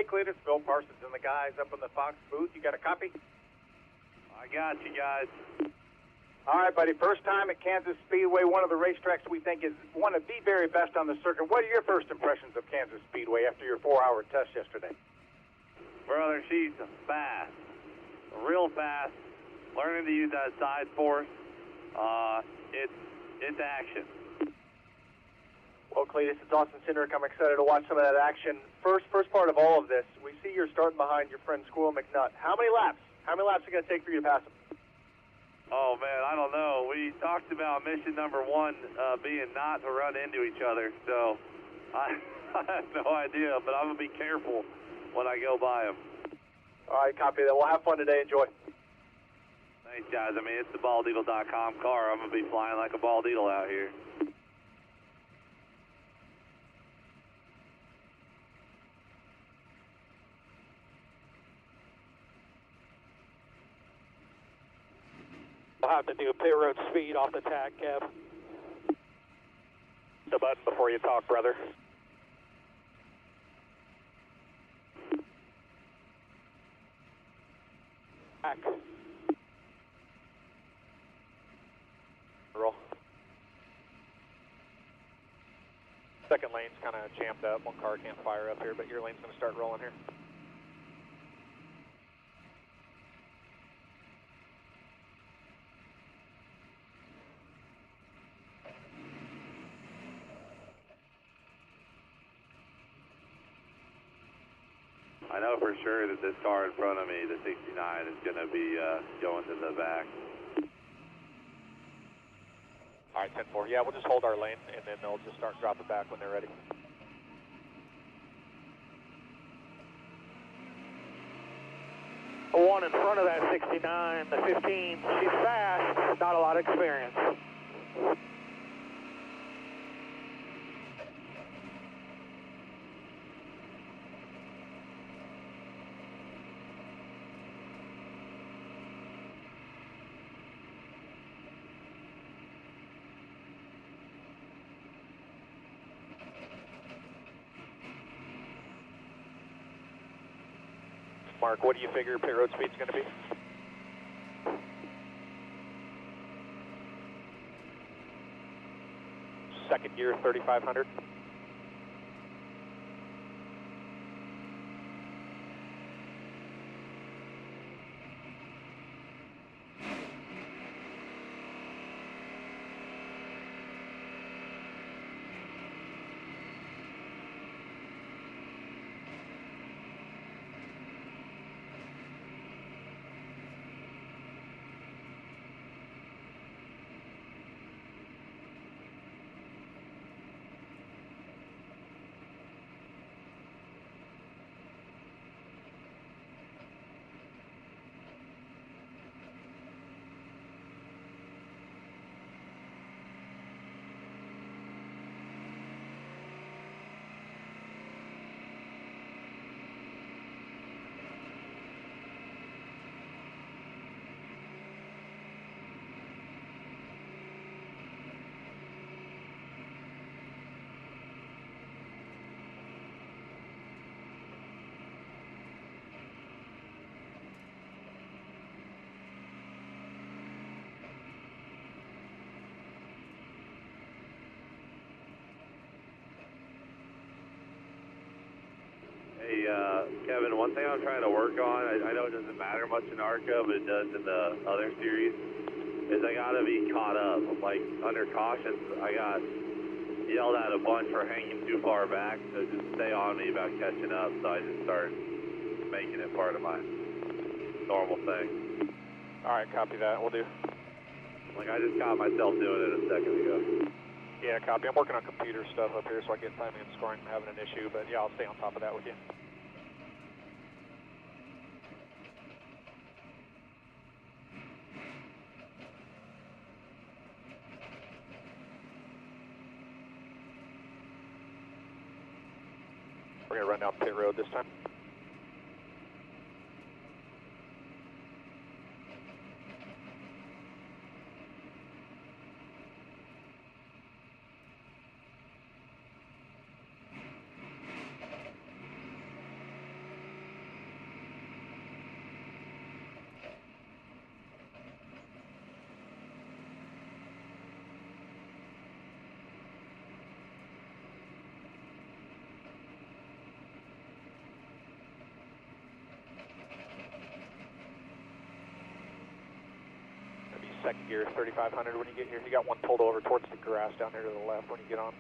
Cleetus, Phil Parsons and the guys up in the Fox booth. You got a copy? I got you guys. All right, buddy. First time at Kansas Speedway, one of the racetracks we think is one of the very best on the circuit. What are your first impressions of Kansas Speedway after your 4-hour test yesterday? Brother, she's fast. Real fast. Learning to use that side force. It's action. Well, Cleetus, it's Austin Cindric. I'm excited to watch some of that action. First part of all of this, we see you're starting behind your friend Squirrel McNutt. How many laps? How many laps are it going to take for you to pass him? Oh, man, I don't know. We talked about mission number 1 being not to run into each other, so I have no idea, but I'm going to be careful when I go by him. All right, copy that. We'll have fun today. Enjoy. Thanks, guys. I mean, it's the baldeagle.com car. I'm going to be flying like a bald eagle out here. We'll have to do pit road speed off the tag, Kev. The button before you talk, brother. Back. Roll. Second lane's kind of jammed up. One car can't fire up here, but your lane's going to start rolling here. I know for sure that this car in front of me, the 69, is going to be going to the back. All right, 10-4. Yeah, we'll just hold our lane, and then they'll just start dropping back when they're ready. One in front of that 69, the 15. She's fast, not a lot of experience. Mark, what do you figure pit road speed's going to be? Second gear, 3,500. Hey, Kevin, one thing I'm trying to work on, I know it doesn't matter much in ARCA, but it does in the other series, is I got to be caught up. Like, under cautions, I got yelled at a bunch for hanging too far back, so just stay on me about catching up, so I just start making it part of my normal thing. All right, copy that. We'll do. Like, I just caught myself doing it a second ago. Yeah, copy. I'm working on computer stuff up here, so I get timing and scoring. I'm having an issue, but yeah, I'll stay on top of that with you. We're going to run down pit road this time. second gear, 3500 when you get here. You got one pulled over towards the grass down there to the left when you get on.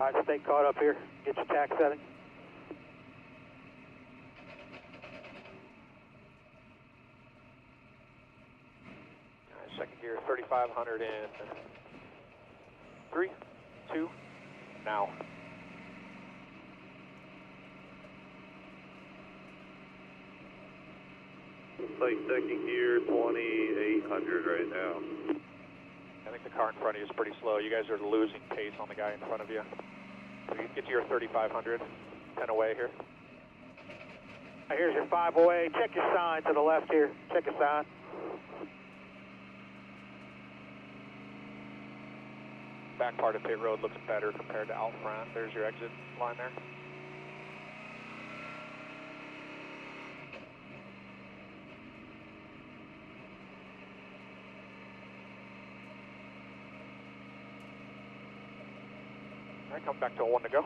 All right, stay caught up here. Get your tack setting. All right, second gear, 3500 in 3, 2, now. It's like second gear, 2800 right now. I think the car in front of you is pretty slow. You guys are losing pace on the guy in front of you. So you get to your 3500, 10 away here. Here's your 5 away. Check your sign to the left here. Check your sign. Back part of pit road looks better compared to out front. There's your exit line there. All right, come back to 1 to go.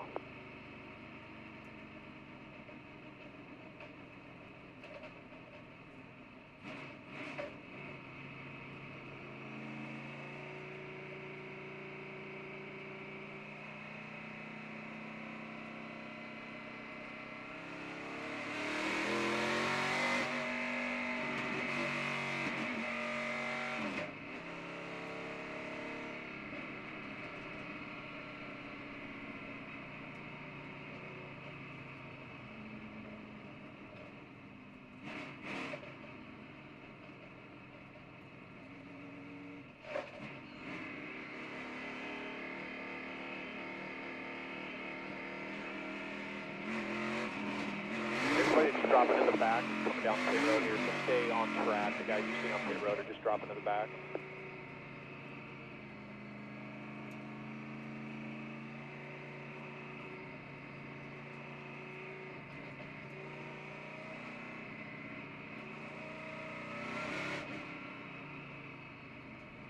Just dropping in the back, coming down pit road here, so stay on track. The guys you see on pit road are just dropping to the back.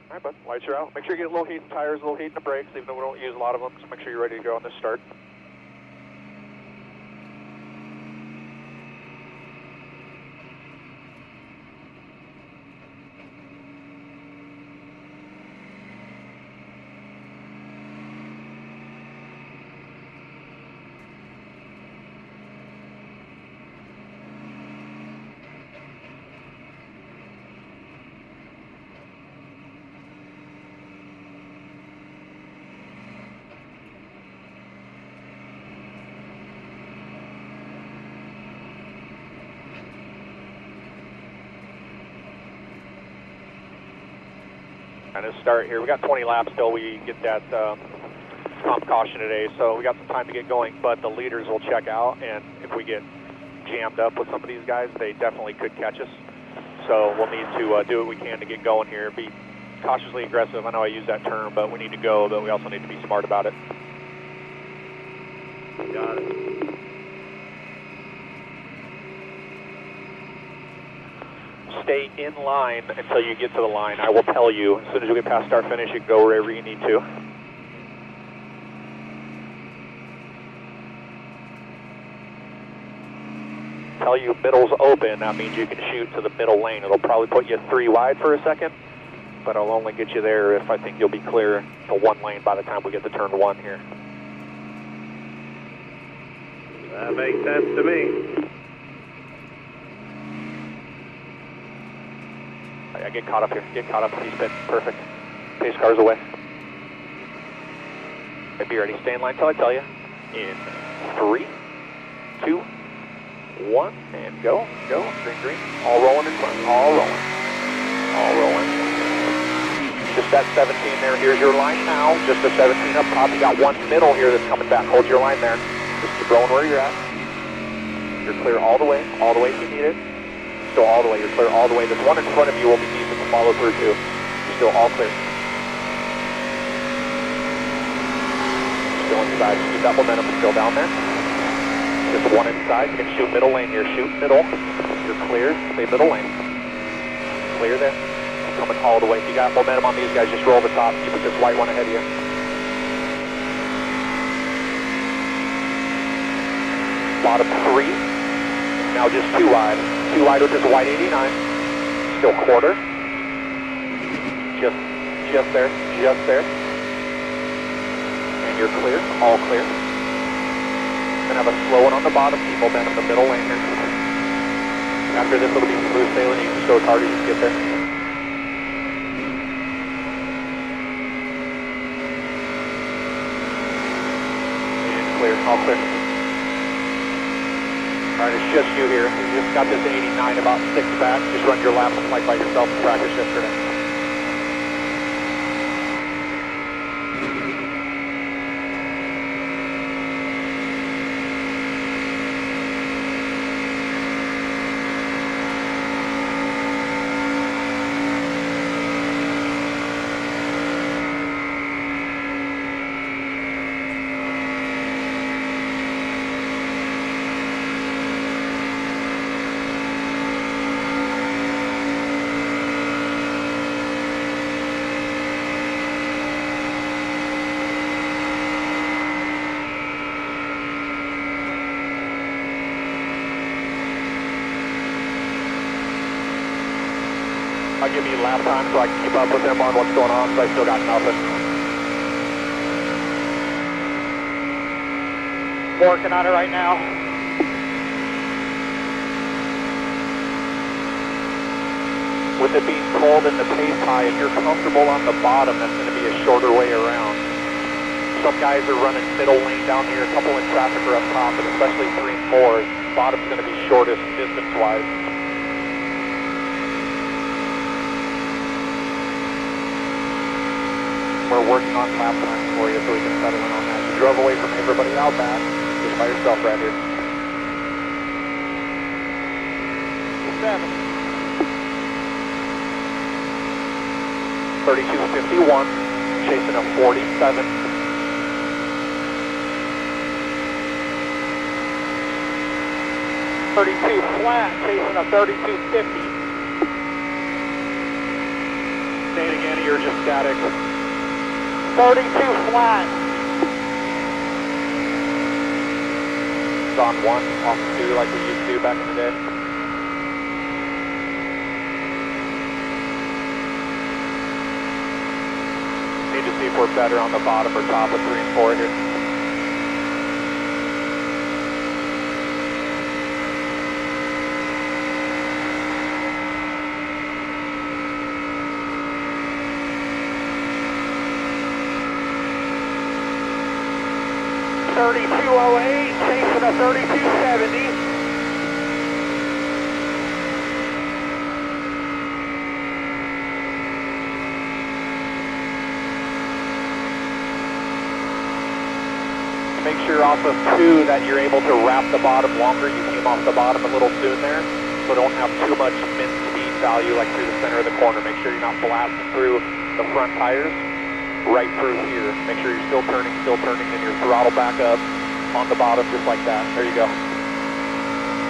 All right, bud, lights are out. Make sure you get a little heat in the tires, a little heat in the brakes, even though we don't use a lot of them, so make sure you're ready to go on this start. Kind of start here. We got 20 laps till we get that comp caution today, so we got some time to get going, but the leaders will check out, and if we get jammed up with some of these guys, they definitely could catch us. So we'll need to do what we can to get going here. Be cautiously aggressive. I know I use that term, but we need to go, but we also need to be smart about it. Got it. Stay in line until you get to the line. I will tell you, as soon as you get past start finish, you can go wherever you need to. Tell you middle's open, that means you can shoot to the middle lane. It'll probably put you 3 wide for a second, but I'll only get you there if I think you'll be clear to 1 lane by the time we get to turn 1 here. That makes sense to me. I get caught up here. Get caught up in these pits. Perfect. Pace cars away. Be ready. Stay in line till I tell you. In 3, 2, 1, and go. Go. Green, green. All rolling in front. All rolling. All rolling. Just that 17 there. Here's your line now. Just the 17 up top. You got 1 middle here that's coming back. Hold your line there. Just keep rolling where you're at. You're clear all the way. All the way if you need it. Still all the way, you're clear all the way. This one in front of you will be decent to follow through to. You're still all clear. Still inside, keep that momentum still down there. Just 1 inside, you can shoot middle lane here, shoot middle. You're clear, stay middle lane. Clear there, coming all the way. If you got momentum on these guys, just roll the top, keep it this white one ahead of you. Bottom 3, Now just 2 wide. 2 wide with this white 89. Still quarter. Just there, just there. And you're clear, all clear. Then have a slow one on the bottom, keep momentum in the middle lane here. After this it'll be smooth sailing, you can just go as hard as you can get there. And clear, all clear. Alright, it's just you here. You just got this 89 about 6 back. Just run your laps like by yourself in practice yesterday. I'll give you lap time so I can keep up with them on what's going on, so I still got nothing. Working on it right now. With it being cold and the pace high, if you're comfortable on the bottom, that's going to be a shorter way around. Some guys are running middle lane down here, a couple in traffic are up top, but especially 3 and 4, bottom's going to be shortest distance-wise. We're working on lap time for you so we can settle in on that. You drove away from everybody out back, just by yourself right here. 7. 32.51, chasing a 47. 32 flat, chasing a 32.50. Say it again, you're just static. 32 flat. It's on 1, off 2 like we used to back in the day. Need to see if we're better on the bottom or top of 3 and 4 here. .3208, chasing a 3270. Make sure off of 2 that you're able to wrap the bottom longer. You came off the bottom a little soon there, so don't have too much min speed value like through the center of the corner. Make sure you're not blasting through the front tires. Right through here. Make sure you're still turning, and your throttle back up on the bottom just like that. There you go.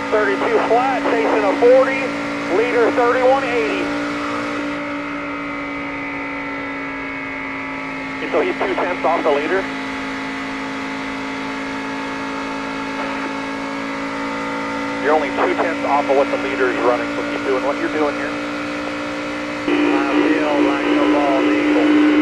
32 flat, chasing a 40, leader 3180. Okay, so he's 2/10 off the leader. You're only 2/10 off of what the leader is running, so keep doing what you're doing here. I feel like a bald eagle.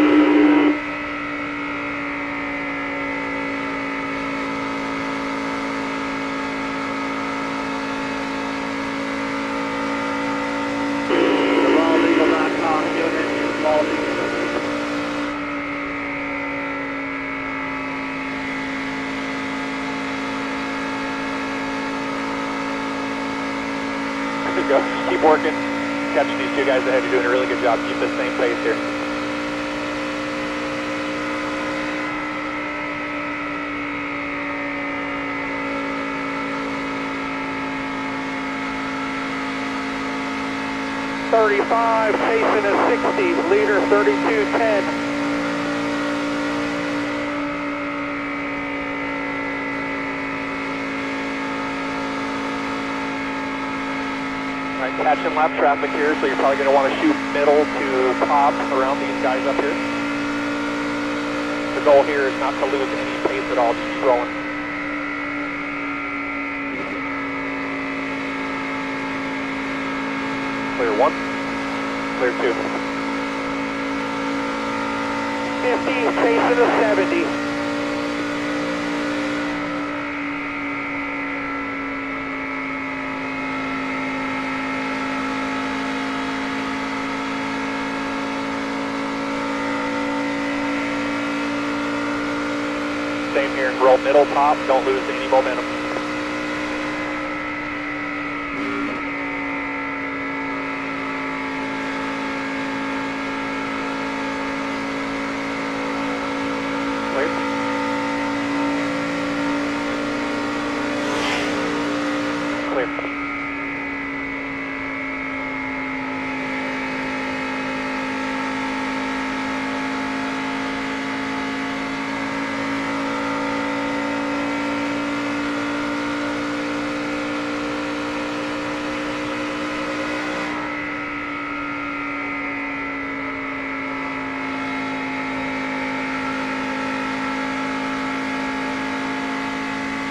Go. Keep working, catching these 2 guys ahead. You're doing a really good job. Keep the same pace here. .35, chasing a 60, leader 3210. Alright, catching lap traffic here, so you're probably going to want to shoot middle to top around these guys up here. The goal here is not to lose any pace at all, just keep rolling. Clear 1. Clear 2. 50, chasing a 70. Same here, roll middle top, don't lose any momentum. Clear. Clear.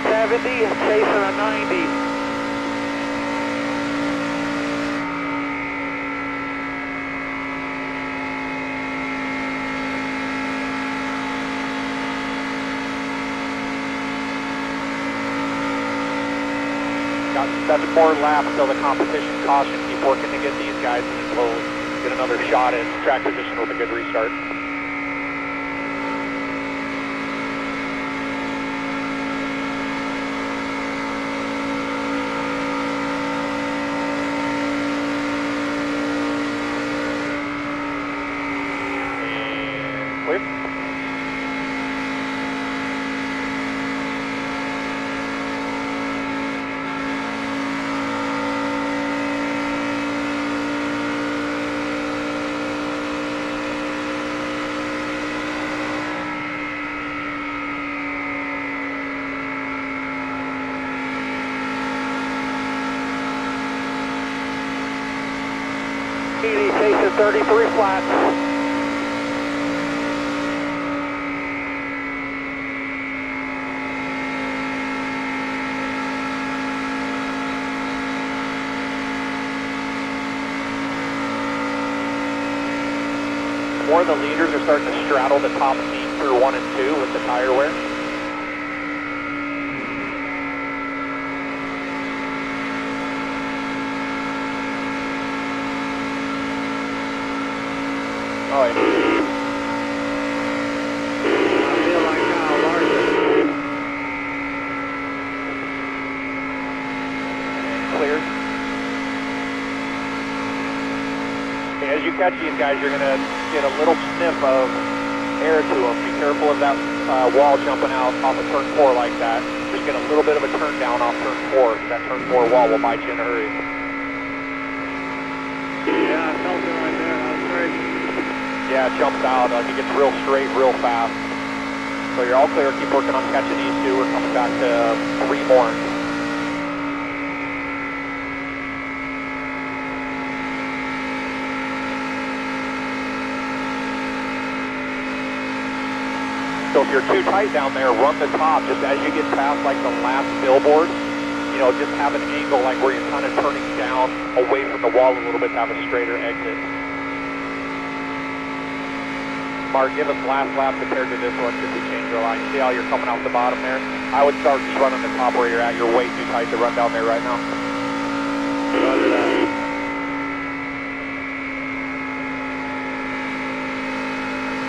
70, chasing a 90. Got 7 more laps till the competition caution. Keep working to get these guys in the close. Get another shot at track position with a good restart. Clear. Chasing 33 flats. More of the leaders are starting to straddle the top seam through 1 and 2 with the tire wear. Oh, yeah. I feel like Kyle Larson. Clear. As you catch these guys, you're going to get a little sniff of air to them. Be careful of that wall jumping out off of turn 4 like that. Just get a little bit of a turn down off turn 4. That turn 4 wall will bite you in a hurry. Yeah, I felt it right there. That was crazy. Yeah, it jumps out. It gets real straight, real fast. So you're all clear. Keep working on catching these 2. We're coming back to 3 more. So if you're too tight down there, run the top just as you get past like the last billboard. You know, just have an angle like where you're kind of turning down away from the wall a little bit to have a straighter exit. Mark, give us last lap compared to this one because we changed our line. You see how you're coming out the bottom there? I would start just running the top where you're at. You're way too tight to run down there right now. Roger that.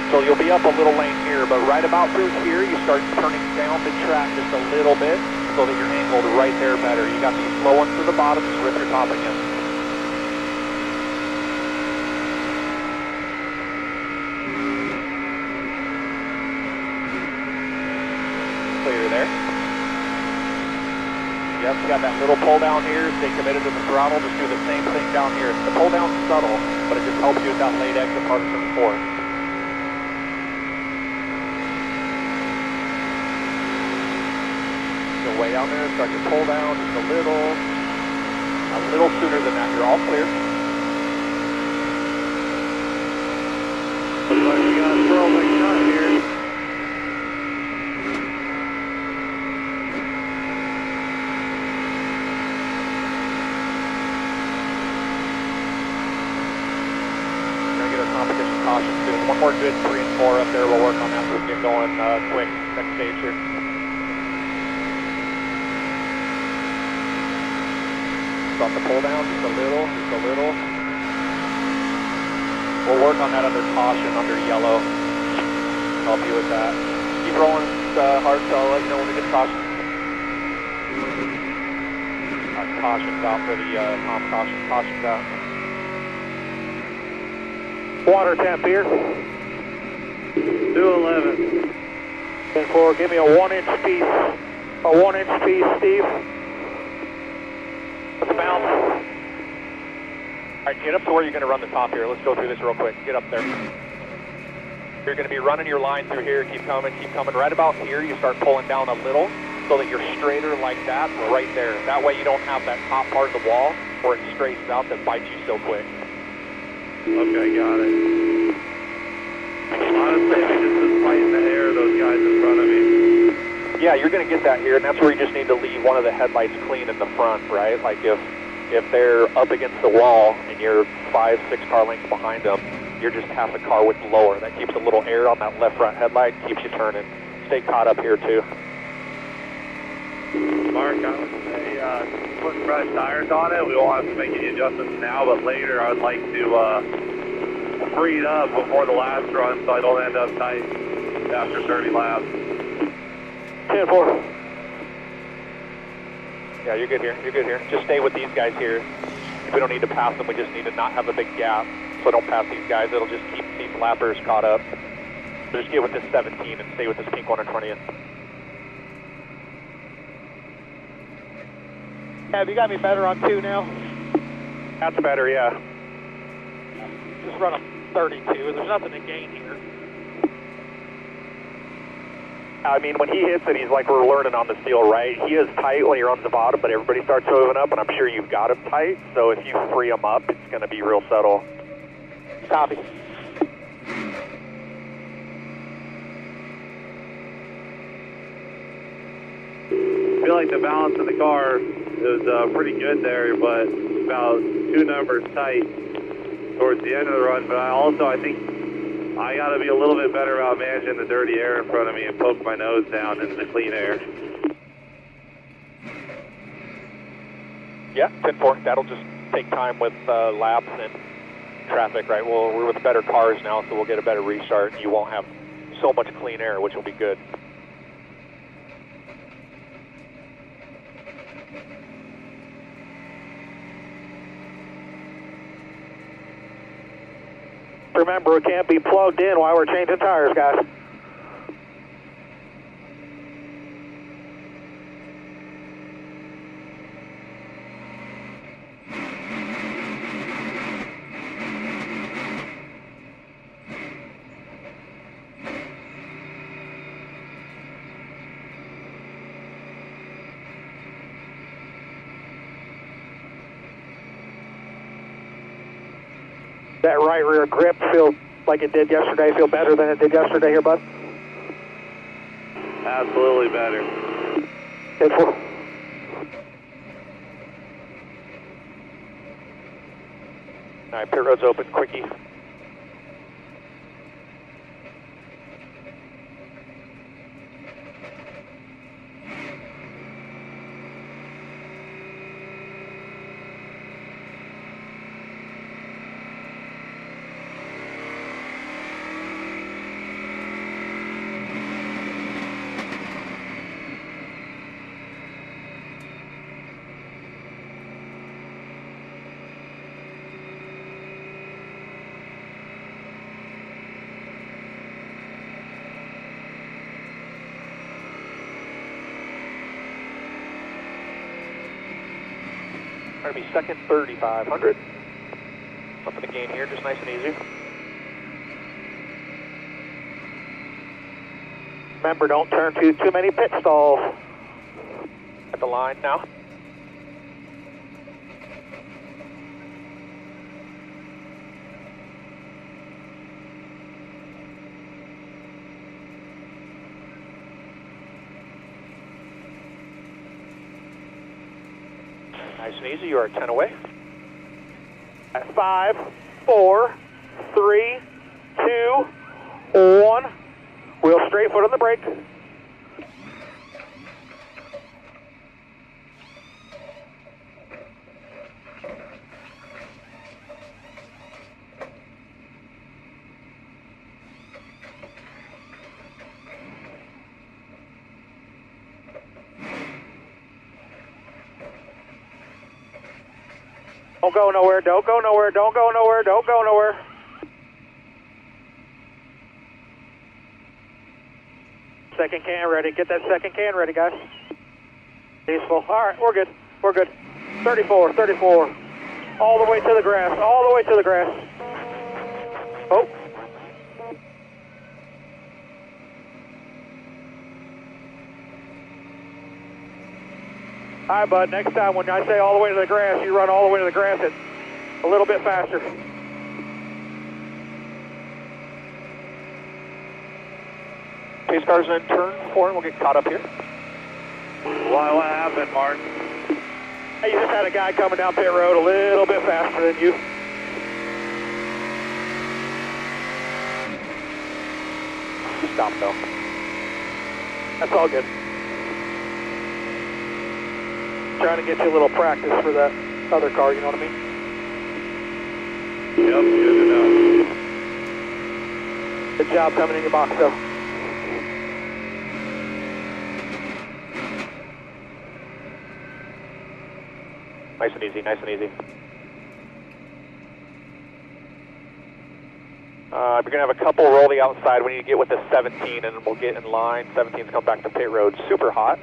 So you'll be up a little lane here, but right about through here, you start turning down the track just a little bit so that you're angled right there better. You got these slow ones to the bottom, just rip your top again. Clear there. Yep, you got that little pull down here. Stay committed to the throttle. Just do the same thing down here. The pull down's subtle, but it just helps you with that late exit part of turn 4. Way down there, start to pull down just a little sooner than that. You're all clear. Looks like we got a throw McNutt here. there. We'll work on that so we can get going quick. Next stage here. Start the pull down just a little, just a little. We'll work on that under caution, under yellow. Help you with that. Keep rolling hard, so I'll let you know when we get caution. Caution's out for the Tom caution. Caution's out. Water temp here. 211. 10-4, give me a 1-inch piece. A 1-inch piece, Steve. Let's bounce. All right, get up to where you're going to run the top here. Let's go through this real quick. Get up there. You're going to be running your line through here. Keep coming, keep coming. Right about here, you start pulling down a little so that you're straighter like that right there. That way you don't have that top part of the wall where it strays out that bites you so quick. Okay, got it. Honestly, we just was fighting the hair of those guys in front of me. Yeah, you're going to get that here, and that's where you just need to leave one of the headlights clean in the front, right? Like if they're up against the wall and you're 5, 6 car lengths behind them, you're just half a car width lower. That keeps a little air on that left front headlight, keeps you turning. Stay caught up here too. Mark, I would say put fresh tires on it. We won't have to make any adjustments now, but later I would like to free it up before the last run so I don't end up tight after 30 laps. 10-4. Yeah, you're good here. You're good here. Just stay with these guys here. We don't need to pass them. We just need to not have a big gap. So don't pass these guys. It'll just keep these lappers caught up. So just get with this 17 and stay with this pink one in front of you. Have you got me better on 2 now? That's better, yeah. Just run a 32. There's nothing to gain here. I mean, when he hits it, he's like we're learning on the steel, right? He is tight when he runs the bottom, but everybody starts moving up, and I'm sure you've got him tight. So if you free him up, it's going to be real subtle. Copy. I feel like the balance of the car is pretty good there, but about 2 numbers tight towards the end of the run. But I think I got to be a little bit better about managing the dirty air in front of me and poke my nose down into the clean air. Yeah, 10-4. That'll just take time with laps and traffic, right? Well, we're with better cars now, so we'll get a better restart. You won't have so much clean air, which will be good. Remember, it can't be plugged in while we're changing tires, guys. That right rear grip feel like it did yesterday, feel better than it did yesterday here, bud? Absolutely better. 10-4. All right, pit road's open, quickie. Going to be second 3,500. Something to gain here, just nice and easy. Remember, don't turn too many pit stalls. At the line now. Nice and easy, you are 10 away. At 5, 4, 3, 2, 1, Wheel straight, foot on the brake. Don't go nowhere, don't go nowhere, don't go nowhere, don't go nowhere. Second can ready. Get that second can ready, guys. Peaceful. All right, we're good. We're good. 34, 34. All the way to the grass. All the way to the grass. Oh. All right, bud. Next time when I say all the way to the grass, you run all the way to the grass at a little bit faster. Pace car's in turn 4, and we'll get caught up here. What happened, Mark? Hey, you just had a guy coming down pit road a little bit faster than you. Stop, though. That's all good. Trying to get you a little practice for that other car, you know what I mean? Yep, good to know. Good job coming in your box, though. Nice and easy, nice and easy. You're going to have a couple roll the outside. We need to get with the 17, and we'll get in line. 17's come back to pit road. Super hot.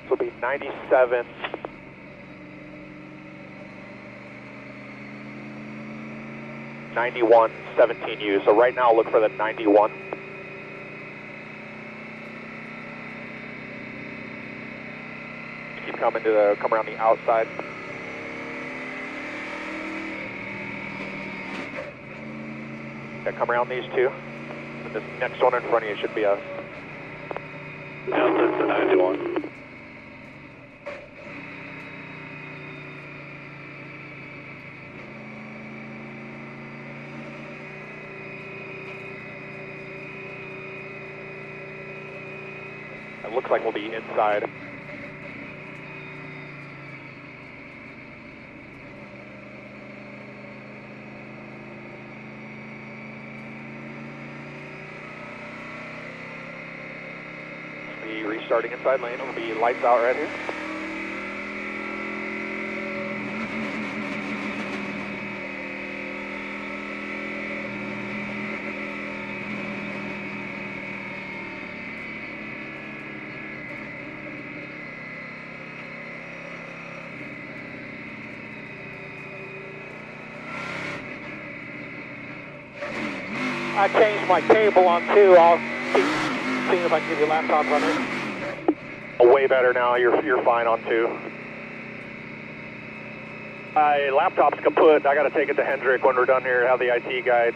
This will be 97. 91, 17U. So right now, look for the 91. Keep coming come around the outside. Yeah, come around these two. And this next one in front of you should be us. Yep, that's the 91. It looks like we'll be inside. Be restarting inside lane. It'll be lights out right here. I changed my cable on 2. I'll keep seeing if I can give you laptops on it. Oh, way better now. You're fine on 2. My laptop's kaput. I got to take it to Hendrick when we're done here. Have the IT guy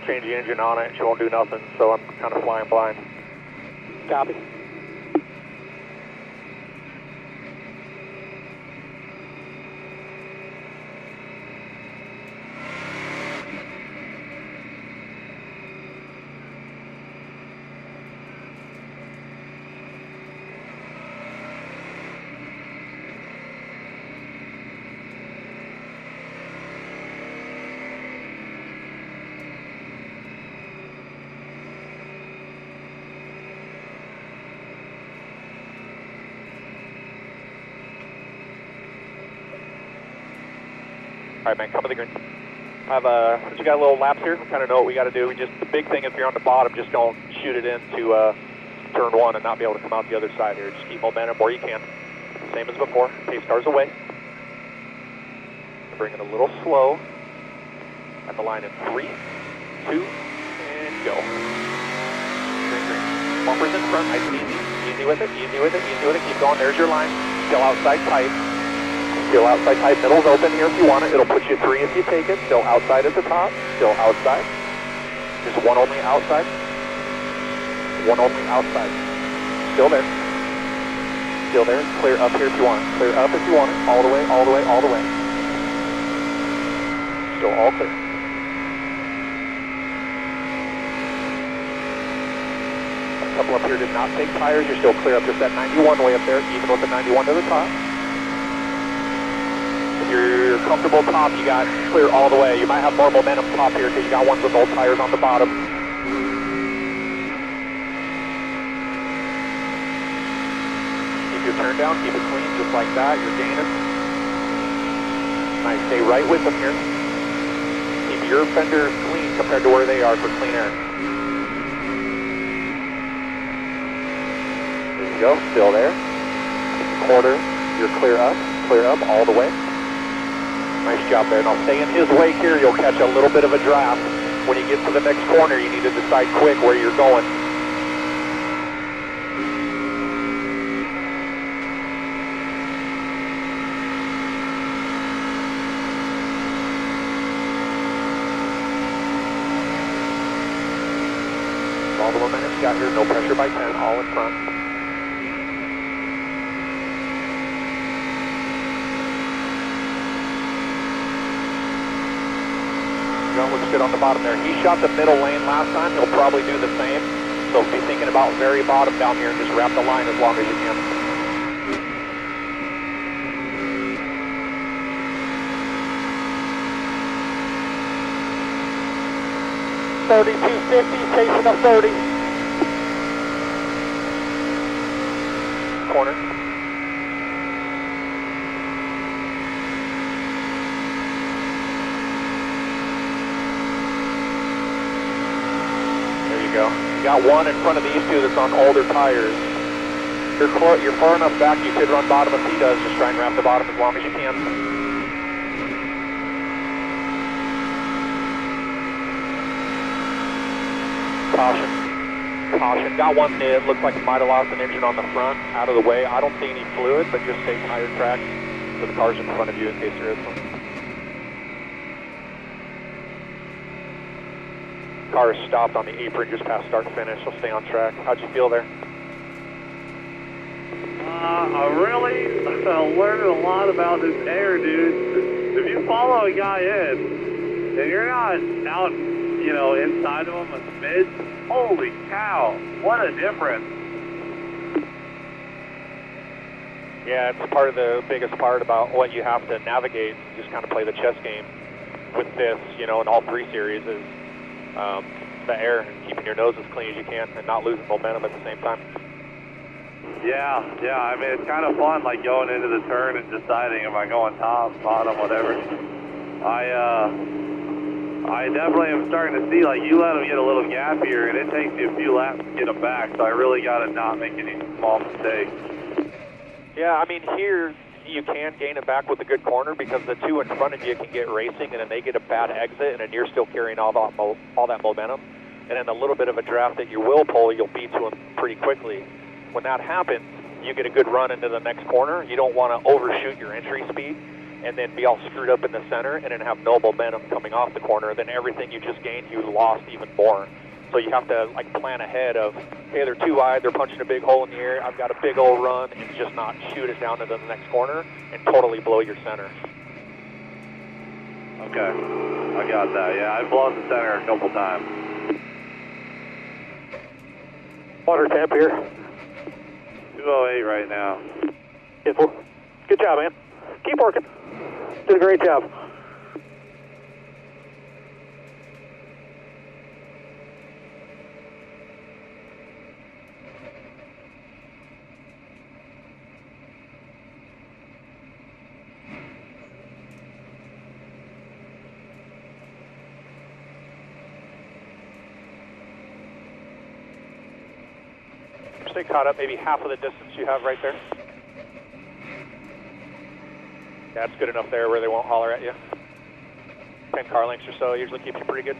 change the engine on it. She won't do nothing, so I'm kind of flying blind. Copy. All right, man, come to the green. Since we got a little laps here, we kind of know what we got to do. The big thing, if you're on the bottom, just don't shoot it into turn 1 and not be able to come out the other side here. Just keep momentum where you can. Same as before. Pace cars away. Bring it a little slow. At the line in 3, 2, and go. Green, green. Bumpers in front, nice and easy. easy with it, easy with it, easy with it. Keep going, there's your line. Still outside tight. Still outside tight, middle's open here if you want it. It'll put you 3 if you take it. Still outside at the top, still outside. Just one only outside. One only outside. Still there. Still there. Clear up here if you want it. Clear up if you want it. All the way, all the way, all the way. Still all clear. A couple up here did not take tires. You're still clear up just that 91 way up there, even with the 91 to the top. If you're comfortable top, you got clear all the way. You might have more momentum top here because you got ones with old tires on the bottom. Keep your turn down, keep it clean, just like that. You're gaining. Nice, stay right with them here. Keep your fenders clean compared to where they are for clean air. There you go, still there. Quarter, you're clear up all the way. Nice job there. Now stay in his wake here, you'll catch a little bit of a draft. When you get to the next corner, you need to decide quick where you're going. All the momentum you got here, no pressure by 10, all in front. Looks good on the bottom there. He shot the middle lane last time. He'll probably do the same. So be thinking about very bottom down here and just wrap the line as long as you can. .3250, chasing a 30. Corner. Go. You got one in front of these two that's on older tires. You're far enough back you could run bottom if he does. Just try and wrap the bottom as long as you can. Caution. Caution. Got one that looks like it might have lost an engine on the front. Out of the way. I don't see any fluid, but just stay tire track so the car's in front of you in case there is one. Car is stopped on the apron just past start finish. So stay on track. How'd you feel there? I really learned a lot about this air, dude. If you follow a guy in, and you're not out, inside of him with the mids, holy cow, what a difference. Yeah, it's part of the biggest part about what you have to navigate, just kind of play the chess game with this, in all 3 series is the air and keeping your nose as clean as you can and not losing momentum at the same time. Yeah, I mean, it's kind of fun, like going into the turn and deciding am I going top, bottom, whatever. I definitely am starting to see, like, you let them get a little gap here and it takes you a few laps to get them back, so I really got to not make any small mistakes. Yeah, I mean, here you can gain it back with a good corner because the 2 in front of you can get racing and then they get a bad exit and then you're still carrying all that momentum. And then a little bit of a draft that you will pull, you'll beat to them pretty quickly. When that happens, you get a good run into the next corner. You don't want to overshoot your entry speed and then be all screwed up in the center and then have no momentum coming off the corner. Then everything you just gained, you lost even more. So you have to plan ahead of, hey, they're too wide, they're punching a big hole in the air, I've got a big old run, and just not shoot it down into the next corner and totally blow your center. Okay, I got that. Yeah, I've blown the center a couple times. Water temp here. 208 right now. Good job, man. Keep working. Did a great job. Stay caught up, maybe half of the distance you have right there. That's good enough there where they won't holler at you. 10 car lengths or so usually keeps you pretty good.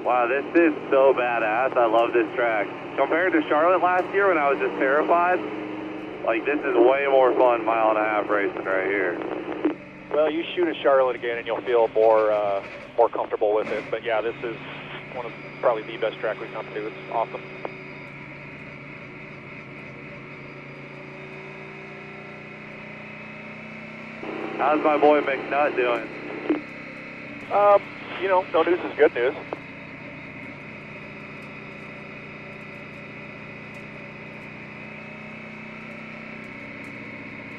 Wow, this is so badass. I love this track. Compared to Charlotte last year when I was just terrified, like this is way more fun mile-and-a-half racing right here. Well, you shoot at Charlotte again and you'll feel more comfortable with it. But yeah, this is one of probably the best track we've come to. It's awesome. How's my boy McNutt doing? You know, no news is good news.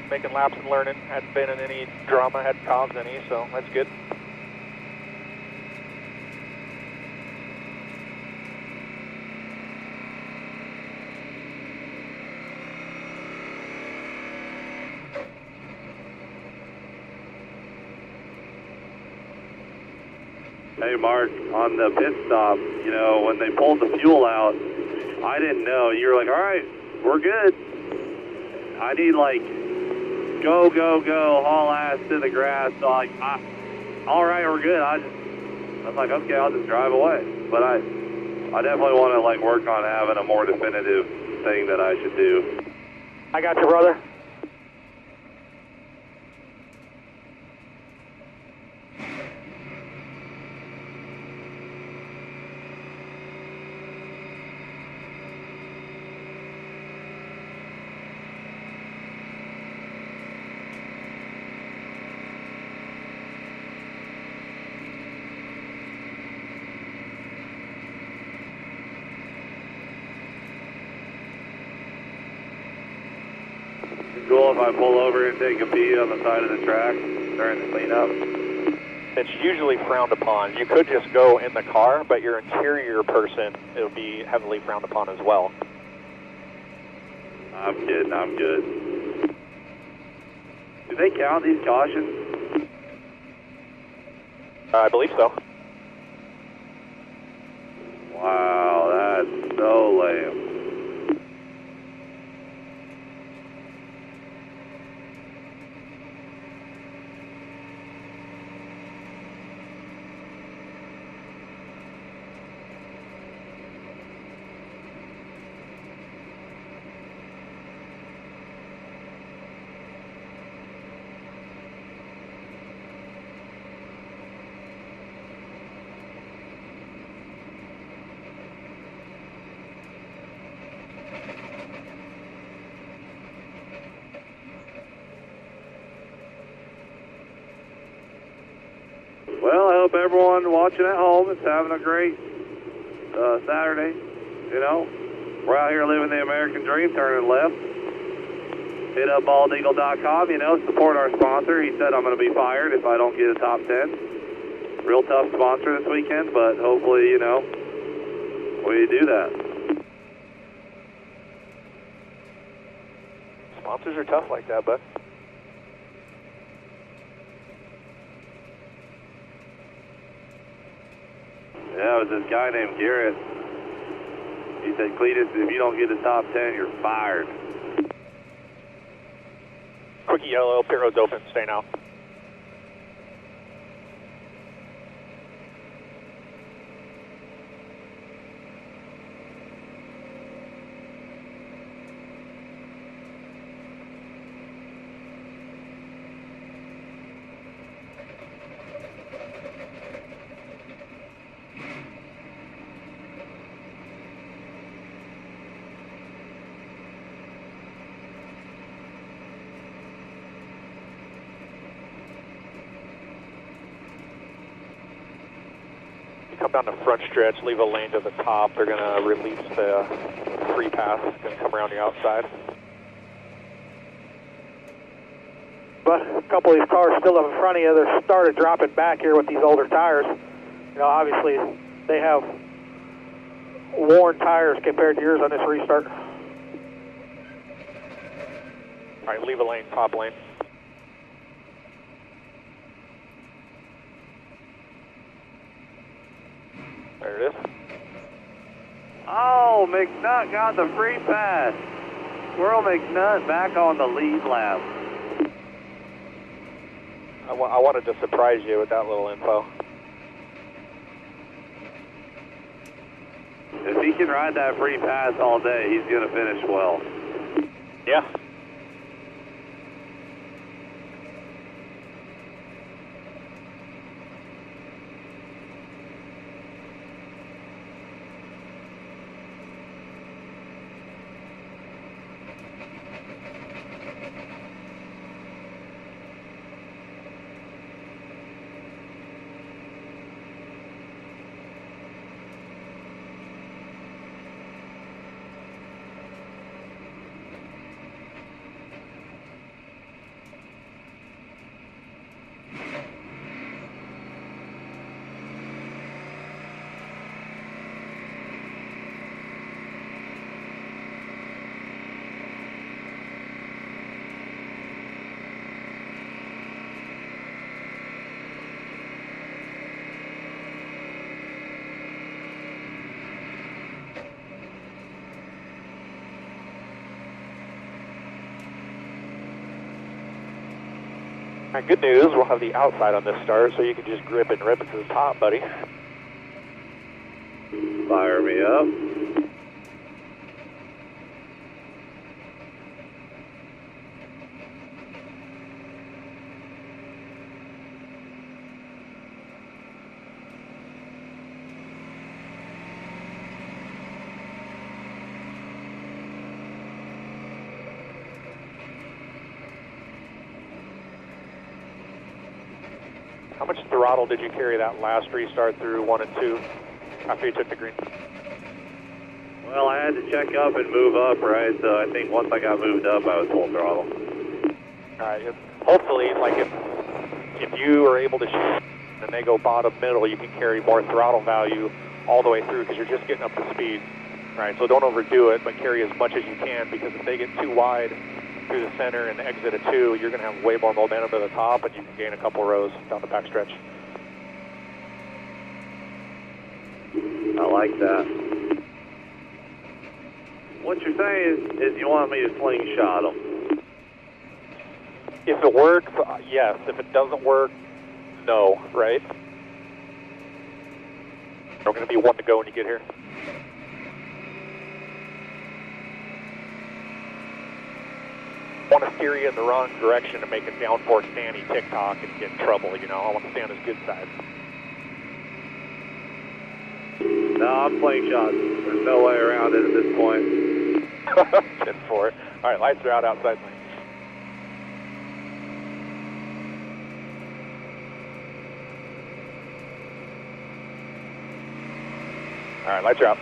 Making laps and learning, hadn't been in any drama, hadn't caused any, so that's good. Hey Mark, on the pit stop, you know, when they pulled the fuel out, I didn't know. You were like, all right, we're good. I need like, go, haul ass to the grass. So like, all right, we're good. I was like, okay, I'll just drive away. But I definitely want to like work on having a more definitive thing that I should do. I got you, brother. Cool if I pull over and take a pee on the side of the track during the cleanup. It's usually frowned upon. You could just go in the car, but your interior person, it'll be heavily frowned upon as well. I'm kidding, I'm good. Do they count these cautions? I believe so. Wow, that's so lame. Well, I hope everyone watching at home is having a great Saturday. You know, we're out here living the American dream, turning left. Hit up baldeagle.com, you know, support our sponsor. He said I'm going to be fired if I don't get a top 10. Real tough sponsor this weekend, but hopefully, you know, we do that. Sponsors are tough like that, bud. Yeah, it was this guy named Garrett. He said, Cleetus, if you don't get the top 10, you're fired. Quickie yellow, pit road's open, stay now. Come down the front stretch, leave a lane to the top. They're going to release the free pass. It's going to come around the outside. But a couple of these cars still up in front of you, they're started dropping back here with these older tires. You know, obviously they have worn tires compared to yours on this restart. All right, leave a lane, top lane. There it is. Oh, McNutt got the free pass. Squirrel McNutt back on the lead lap. I wanted to surprise you with that little info. If he can ride that free pass all day, he's going to finish well. Yeah. All right, good news, we'll have the outside on this start, so you can just grip it and rip it to the top, buddy. Fire me up. How much throttle did you carry that last restart through 1 and 2 after you took the green? Well, I had to check up and move up, right? So I think once I got moved up, I was full throttle. All right. Hopefully, like if you are able to shoot and they go bottom middle, you can carry more throttle value all the way through because you're just getting up to speed, right? So don't overdo it, but carry as much as you can, because if they get too wide through the center and exit a 2, you're going to have way more momentum to the top, and you can gain a couple rows down the backstretch. I like that. What you're saying is you want me to slingshot them. If it works, yes. If it doesn't work, no, right? We're going to be 1 to go when you get here. I want to steer you in the wrong direction and make a downforce Danny TikTok and get in trouble, you know? I want to stay on his good side. No, I'm playing shots. There's no way around it at this point. Good for it. All right, lights are out outside lane. All right, lights are out.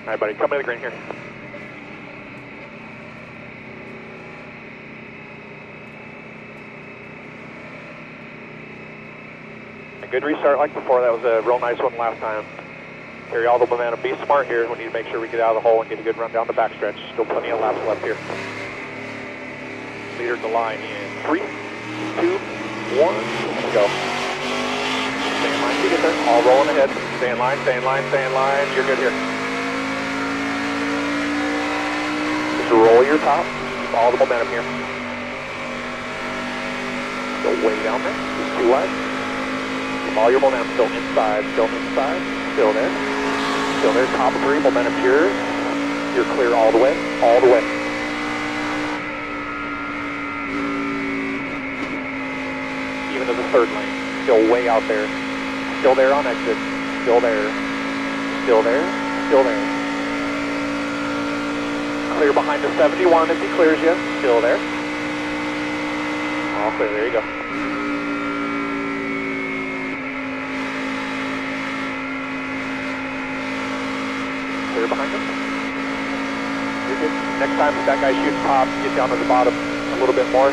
All right, buddy, come to the green here. A good restart like before. That was a real nice one last time. Carry all the momentum. Be smart here. We need to make sure we get out of the hole and get a good run down the backstretch. Still plenty of laps left here. Leader to line in 3, 2, 1, go. Stay in line till you get there. All rolling ahead. Stay in line, stay in line, stay in line. You're good here. Just roll your top. Keep all the momentum here. Go way down there. Just too wide. Keep all your momentum still inside, still inside, still there. Still there. Top of 3, momentum yours. You're clear all the way, all the way. Even to the 3rd lane. Still way out there. Still there on exit. Still there. Still there. Still there. Clear behind the 71 as he clears you. Still there. All clear. There you go. Clear behind him. You're good. Next time if that guy shoots top, get down to the bottom a little bit more.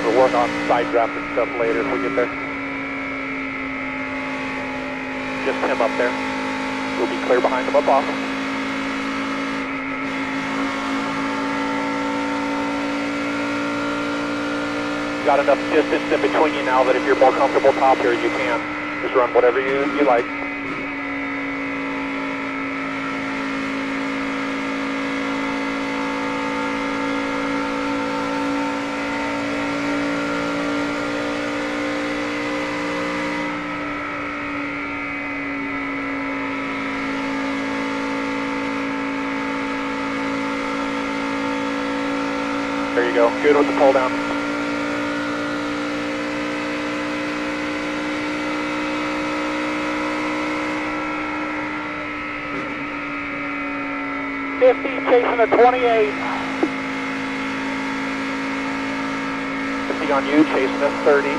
We'll work on side draft and stuff later if we get there. Just him up there. We'll be clear behind him up off him. Got enough distance in between you now that if you're more comfortable top here, you can just run whatever you like. There you go. Good with the pull down. Chasing a 28. 50 on you, chasing a 30.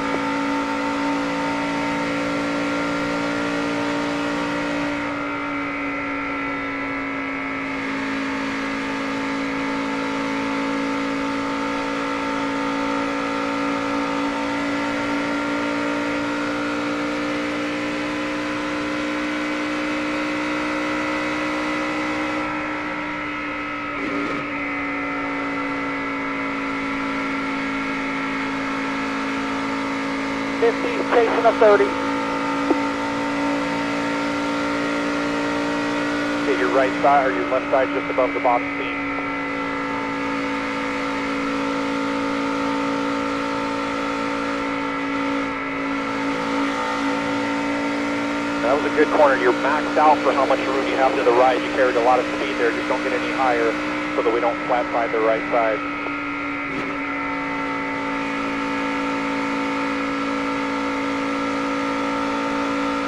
Chasing a 30. Get your right side or your left side just above the bottom seam. That was a good corner. You're maxed out for how much room you have to the right. You carried a lot of speed there. Just don't get any higher so that we don't flat side the right side.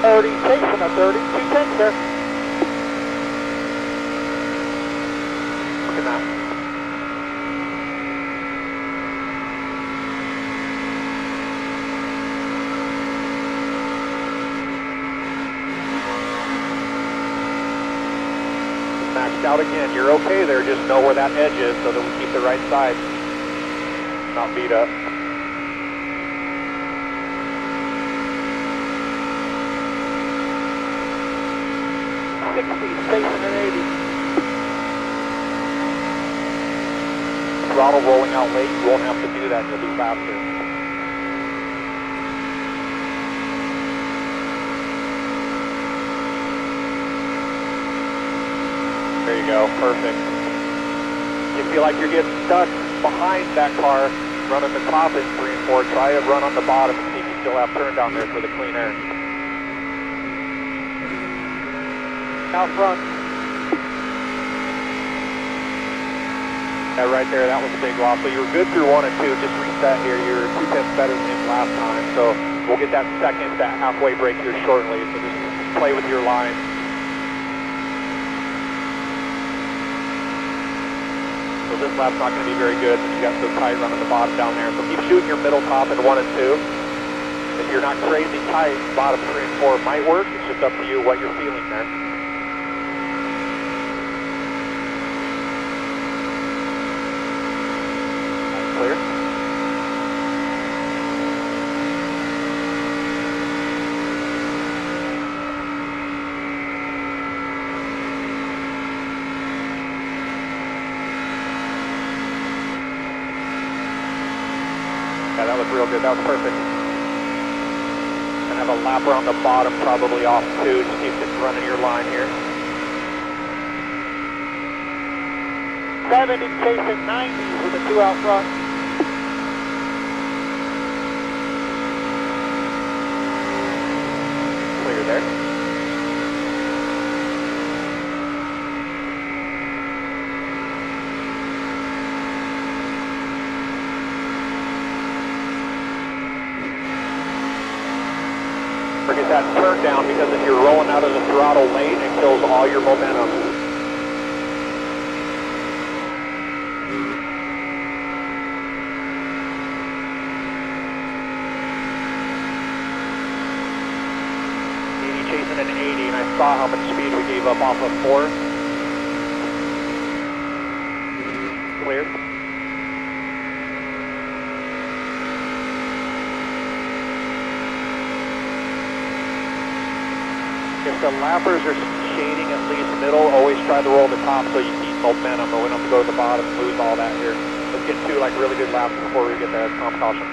30, chasing a 30, 210 there. Look at that. Maxed out again. You're okay there. Just know where that edge is so that we keep the right side not beat up. 60, chasing an 80. Throttle rolling out late, you won't have to do that, you'll be faster. There you go, perfect. You feel like you're getting stuck behind that car, running the top in 3 and 4, try to run on the bottom and see if you still have turn down there for the clean air. Out front. Yeah, right there, that was a big loss. So you were good through 1 and 2, just reset here. You're 2 tenths better than last time. So we'll get that second, that halfway break here shortly. So just play with your line. So this lap's not going to be very good when you got so tight running the bottom down there. So keep shooting your middle top in 1 and 2. If you're not crazy tight, bottom 3 and 4 might work. It's just up to you what you're feeling there. Clear. Yeah, that was real good. That was perfect. And have a lap around the bottom, probably off too. Just keep it running your line here. 70, chasing 90 with the 2 out front. Clear there. that turn down, because if you're rolling out of the throttle late, it kills all your momentum. Chasing an 80, and I saw how much speed we gave up off of 4. Clear. If the lappers are shading at least middle, always try to roll the top so you keep momentum, or we don't have to go to the bottom and lose all that here. Let's get 2 like really good laps before we get that comp caution.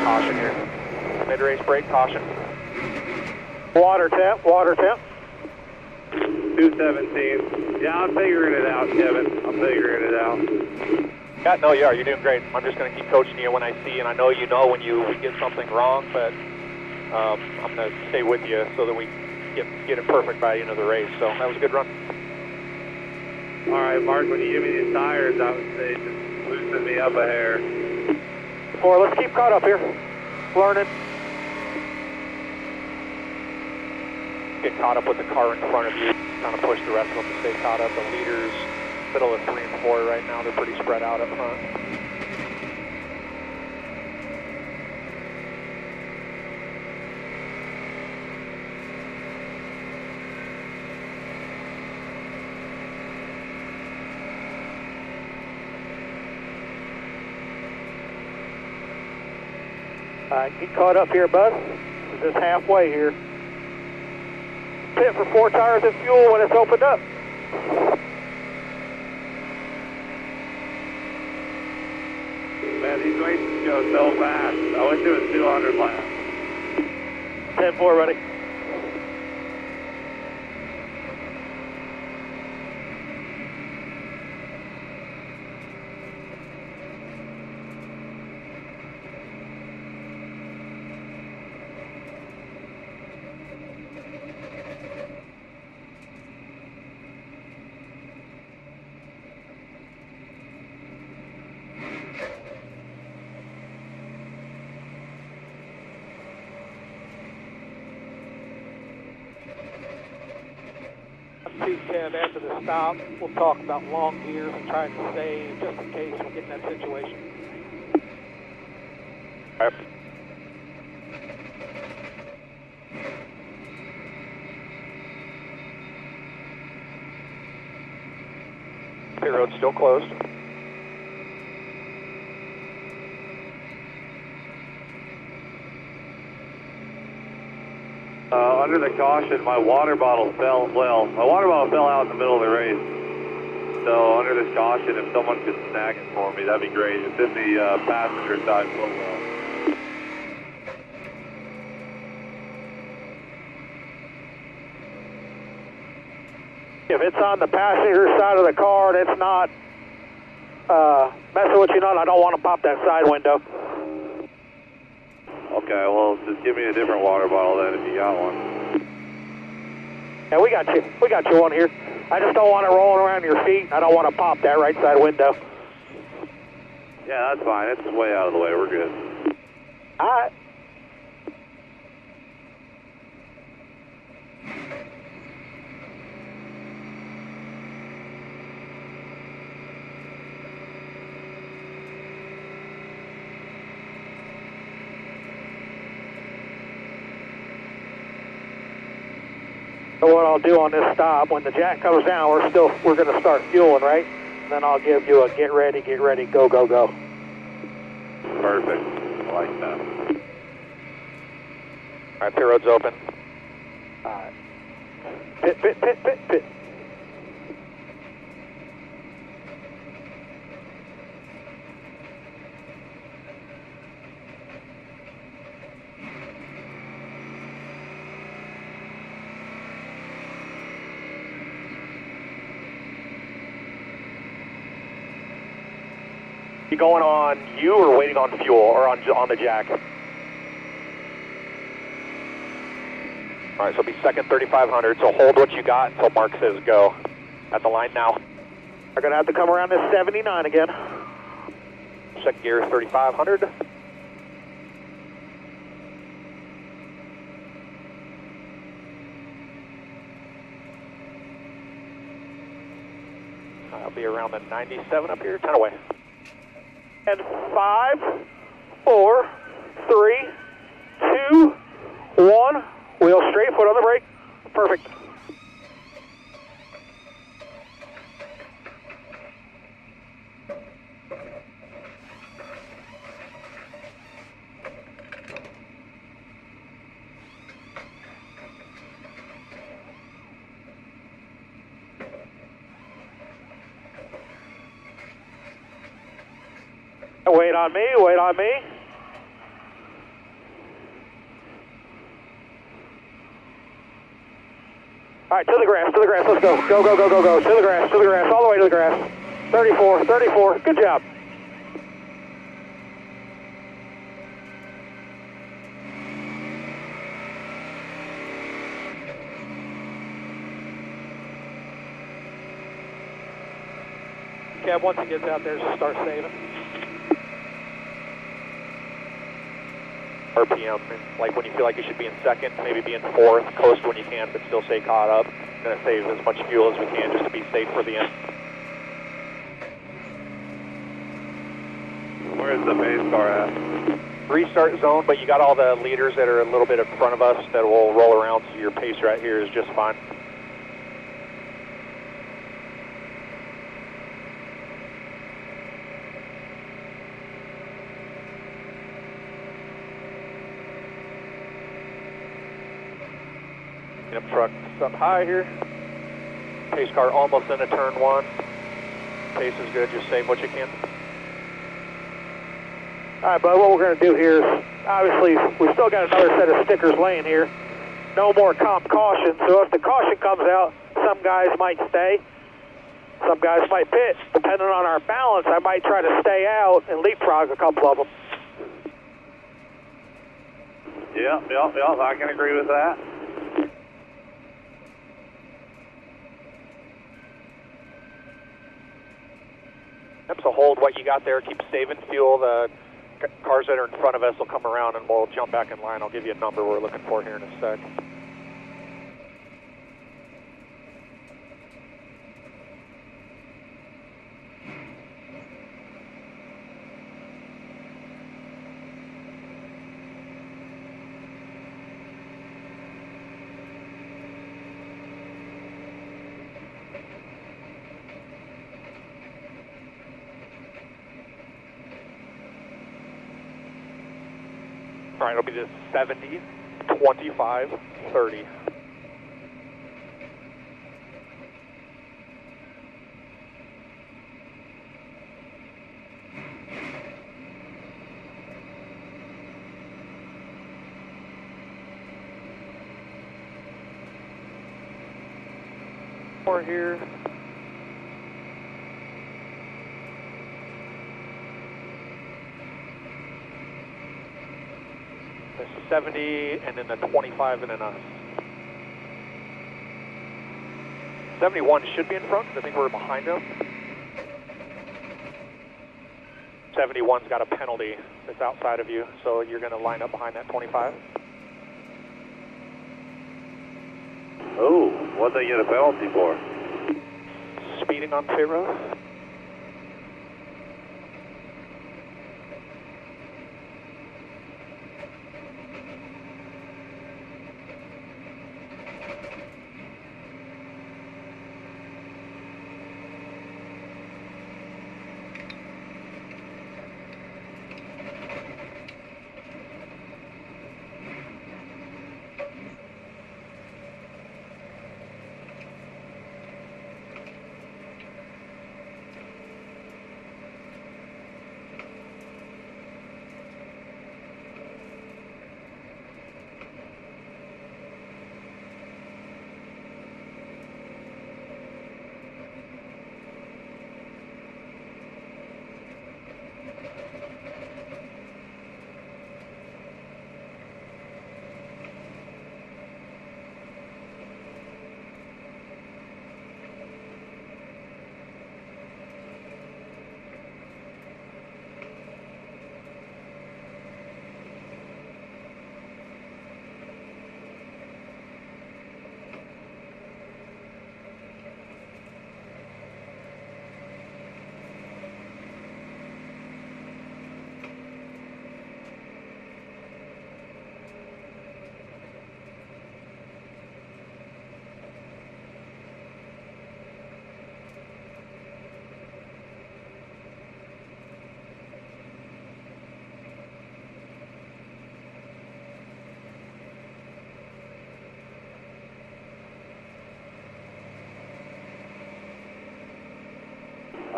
Caution here. Mid-race brake, caution. Water temp, water temp. 217. Yeah, I'm figuring it out, Kevin. I'm figuring it out. Yeah, no, you are. You're doing great. I'm just going to keep coaching you when I see, and I know you know when we get something wrong, but I'm going to stay with you so that we get it perfect by the end of the race. So that was a good run. All right, Mark, when you give me these tires, I would say just loosen me up a hair. 4, let's keep caught up here. Learning. Get caught up with the car in front of you. Kind of push the rest of them to stay caught up. The leaders, middle of 3 and 4 right now. They're pretty spread out up front. All right, get caught up here, bud. We're just halfway here. Pit for 4 tires of fuel when it's opened up. Man, these races go so fast. I wish it was 200 laps. 10-4, buddy. Kev, after the stop, we'll talk about long gears and trying to save just in case we get in that situation. All right. Pit road's still closed. Under the caution, my water bottle fell out in the middle of the race. So under this caution, if someone could snag it for me, that'd be great. It's in the passenger side float well. If it's on the passenger side of the car and it's not messing with you, I don't want to pop that side window. Okay, well, just give me a different water bottle then if you got one. Yeah, we got you. We got you one here. I just don't want it rolling around your feet. I don't want to pop that right side window. Yeah, that's fine. It's way out of the way. We're good. All right. So what I'll do on this stop, when the jack comes down, we're going to start fueling, right? And then I'll give you a get ready, go, go, go. Perfect. I like that. All right, pit road's open. All right. Pit, pit, pit, pit, pit. You going on you or waiting on fuel or on the jack? All right, so it'll be second 3,500. So hold what you got until Mark says go. At the line now. They're going to have to come around this 79 again. Second gear, 3,500. I'll be around the 97 up here, 10 away. And 5, 4, 3, 2, 1. Wheel straight, foot on the brake. Perfect. Wait on me, wait on me. All right, to the grass, let's go. Go, go, go, go, go. To the grass, all the way to the grass. 34, 34, good job. Cab, once he gets out there, just start saving. RPM, like when you feel like you should be in second, maybe be in fourth, coast when you can, but still stay caught up. Gonna save as much fuel as we can just to be safe for the end. Where's the pace car at? Restart zone, but you got all the leaders that are a little bit in front of us that will roll around, so your pace right here is just fine. Pickup truck up high here. Pace car almost into turn one. Pace is good, just save what you can. All right, bud, what we're going to do here is, obviously, we've still got another set of stickers laying here. No more comp caution, so if the caution comes out, some guys might stay, some guys might pit. Depending on our balance, I might try to stay out and leapfrog a couple of them. Yep, I can agree with that. Yep, so hold what you got there, keep saving fuel. The cars that are in front of us will come around and we'll jump back in line. I'll give you a number we're looking for here in a sec. All right, it'll be the 70, 25, 30. More here. The 70 and then the 25 and then us. 71 should be in front because I think we're behind him. 71's got a penalty that's outside of you, so you're going to line up behind that 25. Oh, what'd they get a penalty for? Speeding on pit road.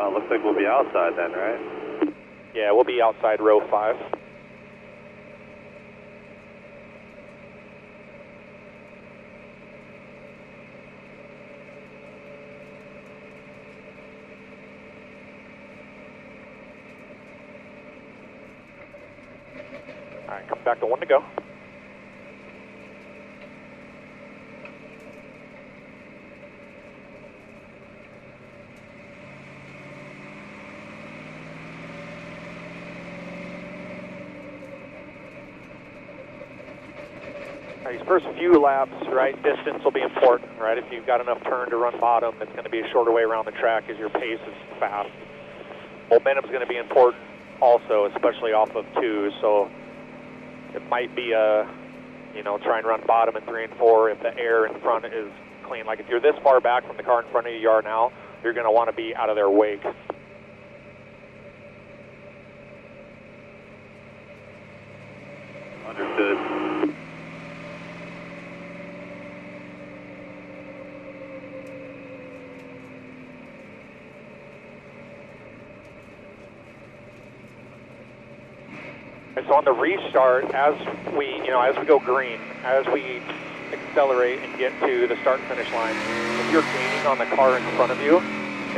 Looks like we'll be outside then, right? Yeah, we'll be outside row 5. All right, come back to 1 to go. These first few laps, right, distance will be important, right? If you've got enough turn to run bottom, it's going to be a shorter way around the track as your pace is fast. Momentum is going to be important also, especially off of 2, so it might be a, you know, try and run bottom in 3 and 4 if the air in front is clean. Like if you're this far back from the car in front of you are now, you're going to want to be out of their wake. Understood. So on the restart, as we go green, as we accelerate and get to the start and finish line, if you're gaining on the car in front of you,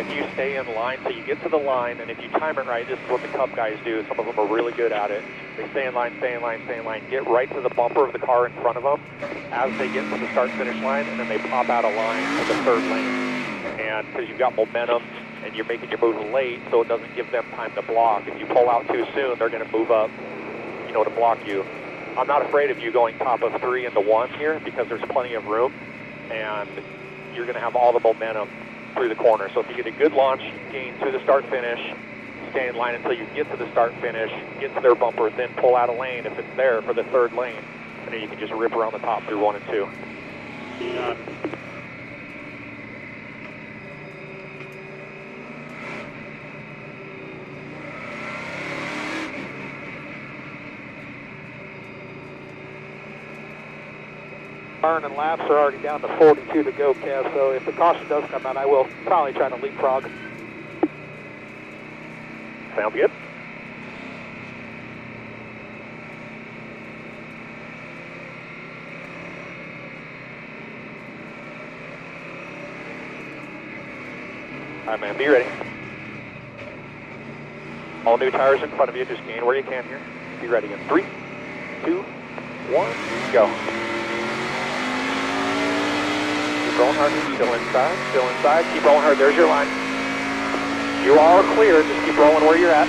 if you stay in line, so you get to the line, and if you time it right, this is what the Cup guys do. Some of them are really good at it. They stay in line, stay in line, stay in line, get right to the bumper of the car in front of them as they get to the start and finish line, and then they pop out of line to the third lane. And because you've got momentum and you're making your move late, so it doesn't give them time to block. If you pull out too soon, they're going to move up, you know, to block you. I'm not afraid of you going top of 3 into 1 here because there's plenty of room and you're going to have all the momentum through the corner. So if you get a good launch, gain to the start finish, stay in line until you get to the start finish, get to their bumper, then pull out a lane if it's there for the third lane, and then you can just rip around the top through 1 and 2. Burn and laps are already down to 42 to go, Kev, so if the caution does come out, I will probably try to leapfrog. Sounds good. All right, man, be ready. All new tires in front of you, just gain where you can here. Be ready in 3, 2, 1, go. Keep rolling hard, still inside, keep rolling hard, there's your line. You are clear, just keep rolling where you're at.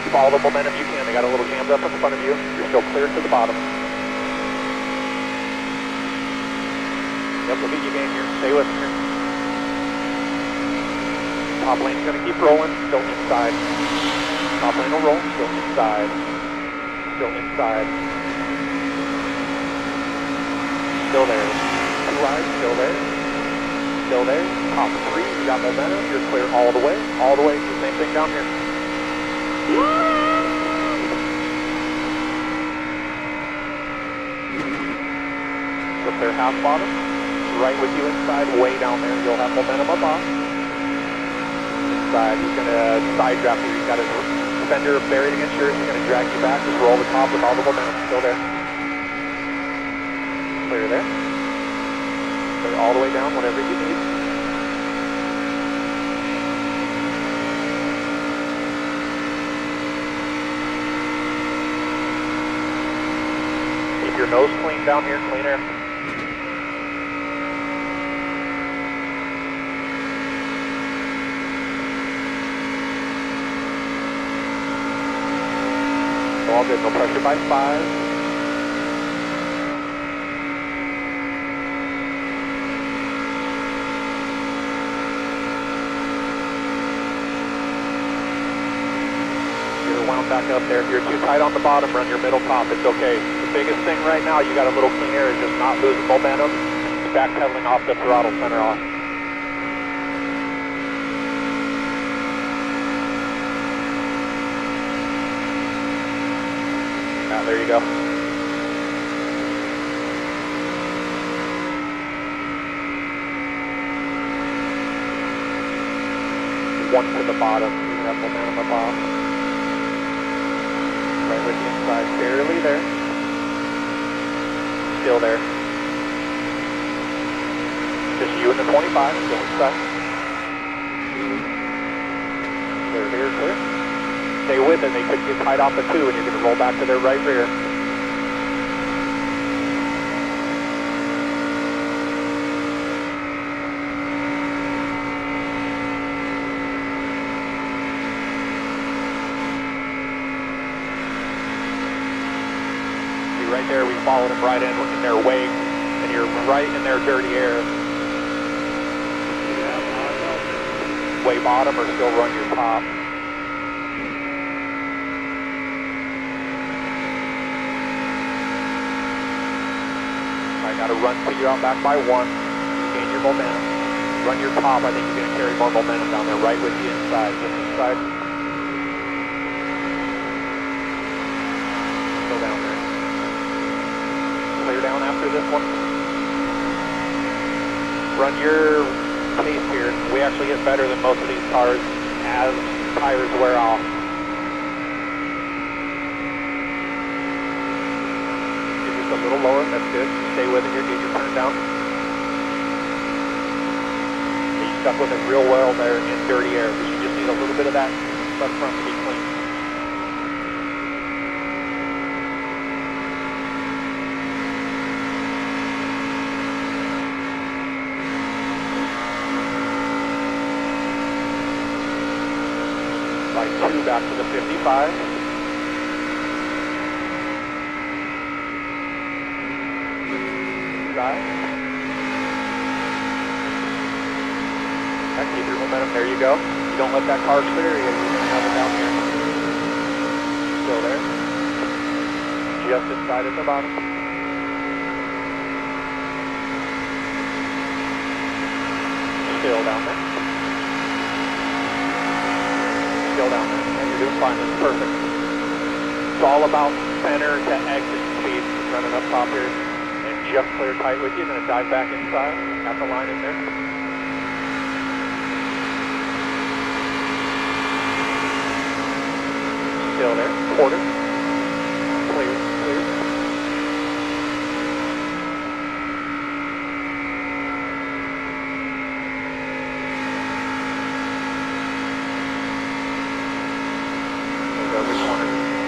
Follow the momentum you can, they got a little jams up in front of you, you're still clear to the bottom. Yep, we'll beat you gain here, stay with me here. Top lane's gonna keep rolling, still inside. Top lane will roll, still inside. Still inside. Still there. 2 wide, still there. Still there. Top 3, you got momentum, you're clear all the way. All the way, do the same thing down here. So clear half bottom, right with you inside, way down there, you'll have momentum up off. Inside, he's gonna side draft you, he's got his fender buried against yours, he's gonna drag you back, just roll the top with all the momentum, still there. Clear there. Clear all the way down, whatever you need. Keep your nose clean down here, clean air. All good, no pressure by 5. Wound back up there. If you're too tight on the bottom, run your middle top. It's okay. The biggest thing right now, you got a little clean air, is just not losing momentum, backpedaling off the throttle center off. Yeah, there you go. One to the bottom. Keeping that momentum up off. Right with the inside, barely there. Still there. Just you and the 25, still inside. Clear here, clear. Stay with it, they could get tied off the 2 and you're going to roll back to their right rear. See right there, we followed them right in their wake, and you're right in their dirty air. Way bottom or still run your top. I got to run till you're out back by 1. Gain your momentum. Run your top. I think you're going to carry more momentum down there, right with the inside. Just inside. Still down there. Clear down after this one. Run your pace here. We actually get better than most of these cars as tires wear off. You're just a little lower, that's good. Stay with it here, get your turn down. You stuck with it real well there in dirty air, because you just need a little bit of that left front to be clean. By 2 back to the 55. Right. Keep your momentum. There you go. You don't let that car clear, you're going to have it down here. Still there. Just inside at the bottom. Still down there. Still down there. And you're doing fine. That's perfect. It's all about center to exit speed. Running up top here. And just clear tight with you. Going to dive back inside. Got the line in there. Still there. Quarter. Clear. Clear.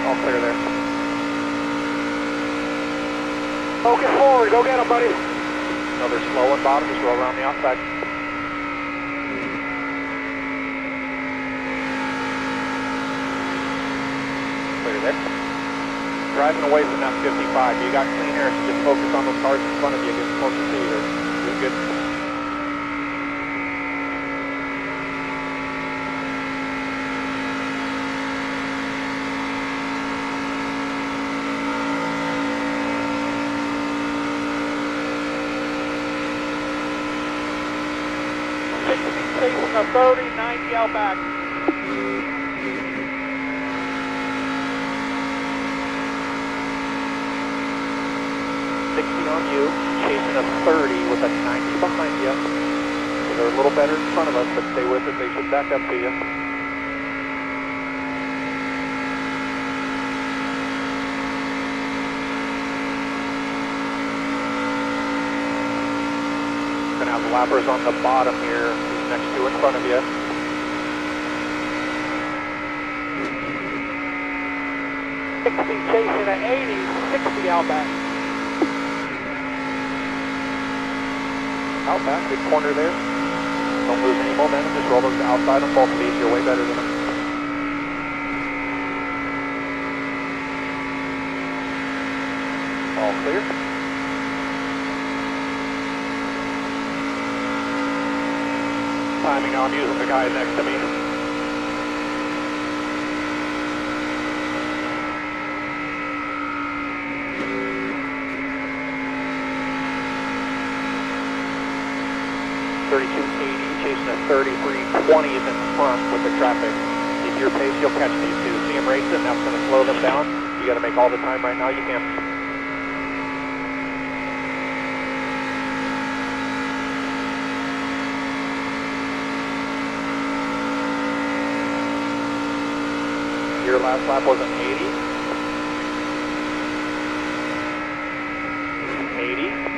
All clear there. Focus forward, go get them, buddy. Another slow one bottom, just roll around the outside. Clear there. Driving away from that 55, you got clean air, so just focus on those cars in front of you, getting closer to you. Doing good. Chasing a 30, 90 out back. 60 on you, chasing a 30 with a 90 behind you. So they're a little better in front of us, but stay with it, they should back up to you. Gonna have lappers on the bottom here, next to in front of you. Chasing at 80, 60 out back. Out back, big corner there. Don't lose any momentum, just roll those outside on both of these, you're way better than them. All clear. Timing, I'm using the guy next to me. Chasing a 3320 is in front with the traffic. At your pace, you'll catch these two. See them racing, that's going to slow them down. You got to make all the time right now you can. Your last lap was an 80. 80.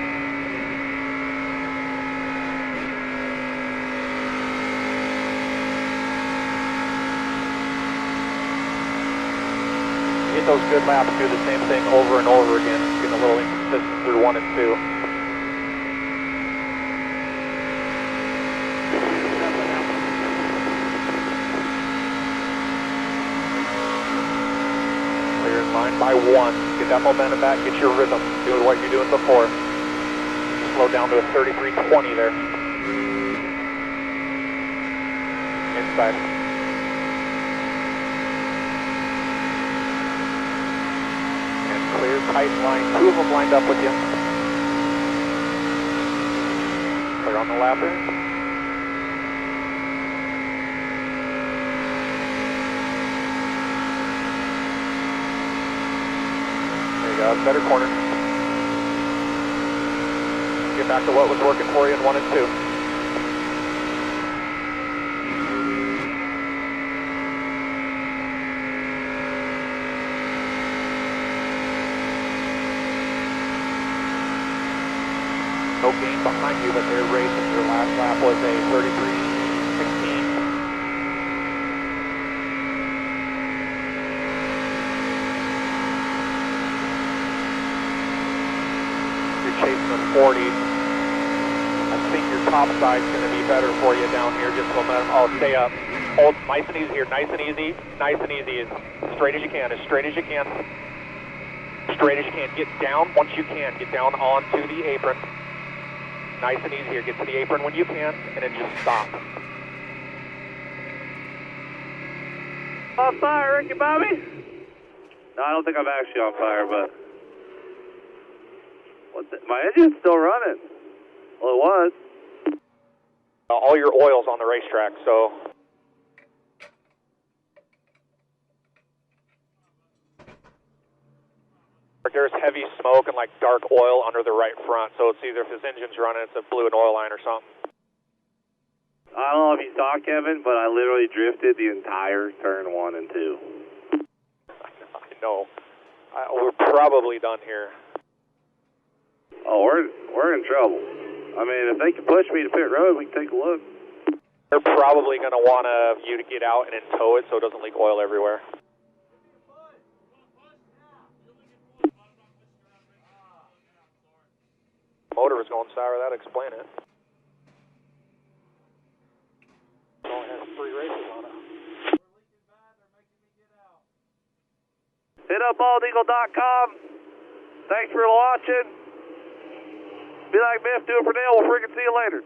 Get those good laps, do the same thing over and over again. It's getting a little inconsistent through 1 and 2. Clear in line by 1. Get that momentum back, get your rhythm. Doing what you're doing before. Slow down to a 33.20 there. Inside. Clear, tight line, 2 of them lined up with you. Clear on the lapper. There you go, better corner. Get back to what was working for you in 1 and 2. No gain behind you, but they're racing. Your last lap was a 33.16. You're chasing a 40. I think your top side's going to be better for you down here. Just momentum. Oh, stay up. Hold nice and easy here. Nice and easy. Nice and easy. As straight as you can. As straight as you can. Straight as you can. Get down once you can. Get down onto the apron. Nice and easy here. Get to the apron when you can, and then just stop. On fire, Ricky Bobby? No, I don't think I'm actually on fire, but... My engine's still running. Well, it was. All your oil's on the racetrack, so... There's heavy smoke and like dark oil under the right front, so it's either if his engine's running, it's a fluid oil line or something. I don't know if you saw, Kevin, but I literally drifted the entire turn 1 and 2. I know. We're probably done here. Oh, we're in trouble. I mean, if they can push me to pit road, we can take a look. They're probably going to want you to get out and then tow it so it doesn't leak oil everywhere. Motor was going sour, that'd explain it. It only has 3 races on it. Hit up baldeagle.com. Thanks for watching. Be like Biff, do it for Dale. We'll freaking see you later.